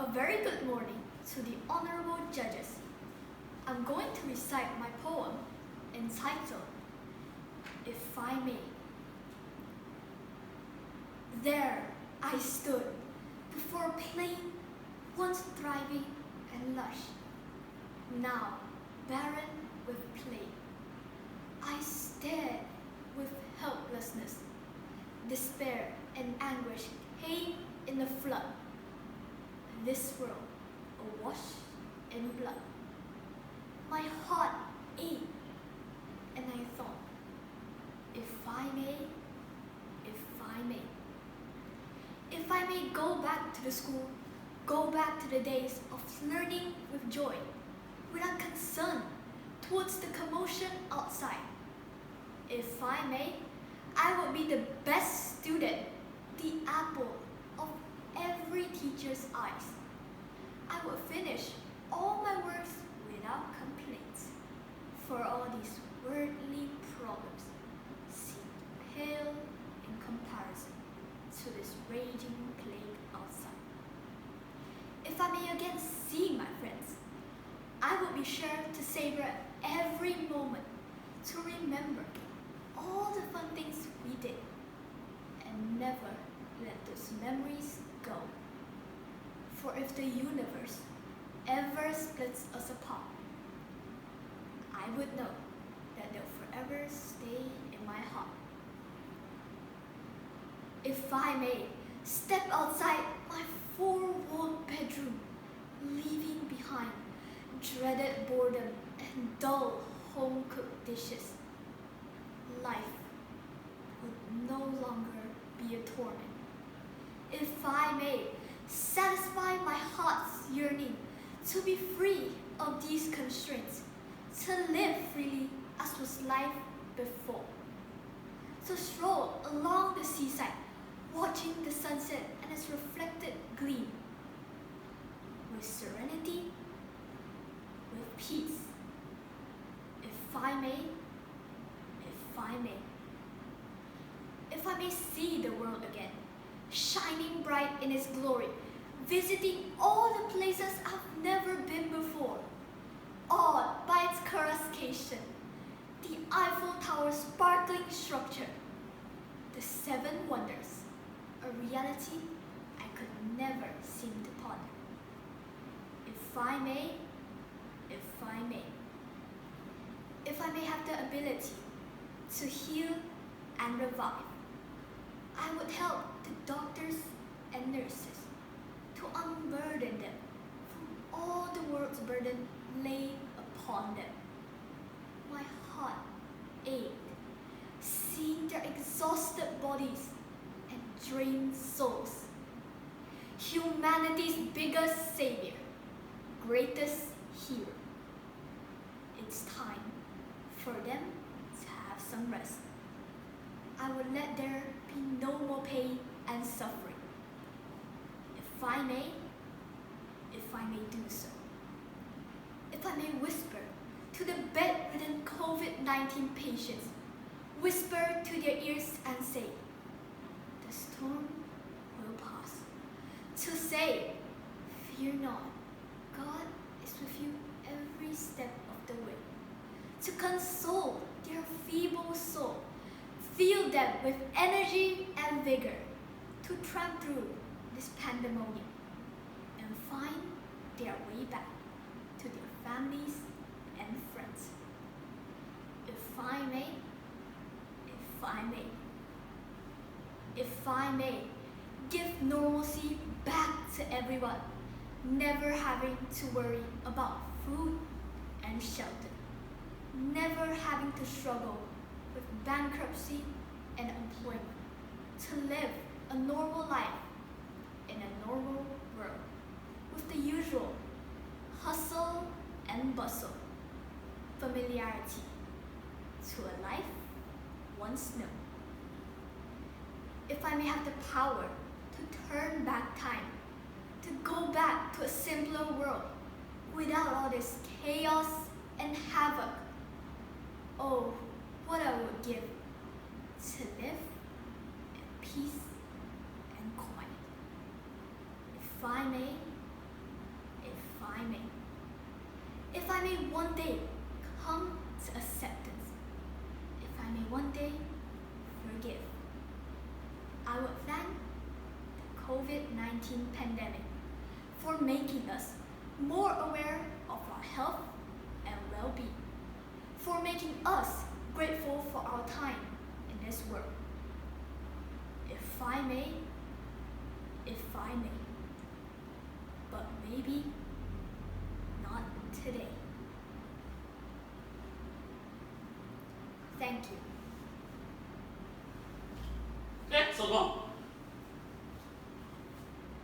A very good morning to the honorable judges. I'm going to recite my poem entitled, If I May. There I stood before a plain, once thriving and lush, now barren with plague. I stared with helplessness. Despair and anguish came in the flood. This world awash in blood. My heart ached, and I thought, if I may, if I may go back to the school, go back to the days of learning with joy, without concern towards the commotion outside. If I may, I would be the best student, the apple of every teacher's eyes. I would finish all my works without complaints, for all these worldly problems seem pale in comparison to this raging plague outside. If I may again see my friends, I would be sure to savor every moment, to remember all the fun things we did, and never let those memories go. For if the universe ever splits us apart, I would know that they'll forever stay in my heart. If I may step outside my four-walled bedroom, leaving behind dreaded boredom and dull home-cooked dishes, life would no longer be a torment. If I may satisfy my heart's yearning to be free of these constraints, to live freely as was life before, to stroll along the seaside, watching the sunset and its reflected gleam, with serenity, with peace. If I may, if I may see the world again, shining bright in its glory, visiting all the places I've never been before, awed by its coruscation, the Eiffel Tower's sparkling structure, the seven wonders, a reality I could never seem to ponder. If I may, if I may have the ability to heal and revive, I would help the doctors and nurses to unburden them from all the world's burden laid upon them. My heart ached, seeing their exhausted bodies and drained souls. Humanity's biggest savior, greatest hero. It's time for them to have some rest. I would let there be no more pain and suffering. If I may do so. If I may whisper to the bedridden COVID-19 patients, whisper to their ears and say, the storm will pass. To say, fear not, God is with you every step of the way. To console their feeble soul, fill them with energy and vigor to tramp through this pandemonium and find their way back to their families and friends. If I may give normalcy back to everyone, never having to worry about food and shelter, never having to struggle with bankruptcy and employment, to live a normal life in a normal world with the usual hustle and bustle, familiarity to a life once known. If I may have the power to turn back time, to go back to a simpler world without all this chaos and havoc, oh, what I would give to live in peace and quiet. If I may, I may. If I may one day come to acceptance, if I may one day forgive, I would thank the COVID-19 pandemic for making us more aware of our health and well-being, for making us grateful for our time in this world. If I may, but maybe not today. Thank you. 哎，收工。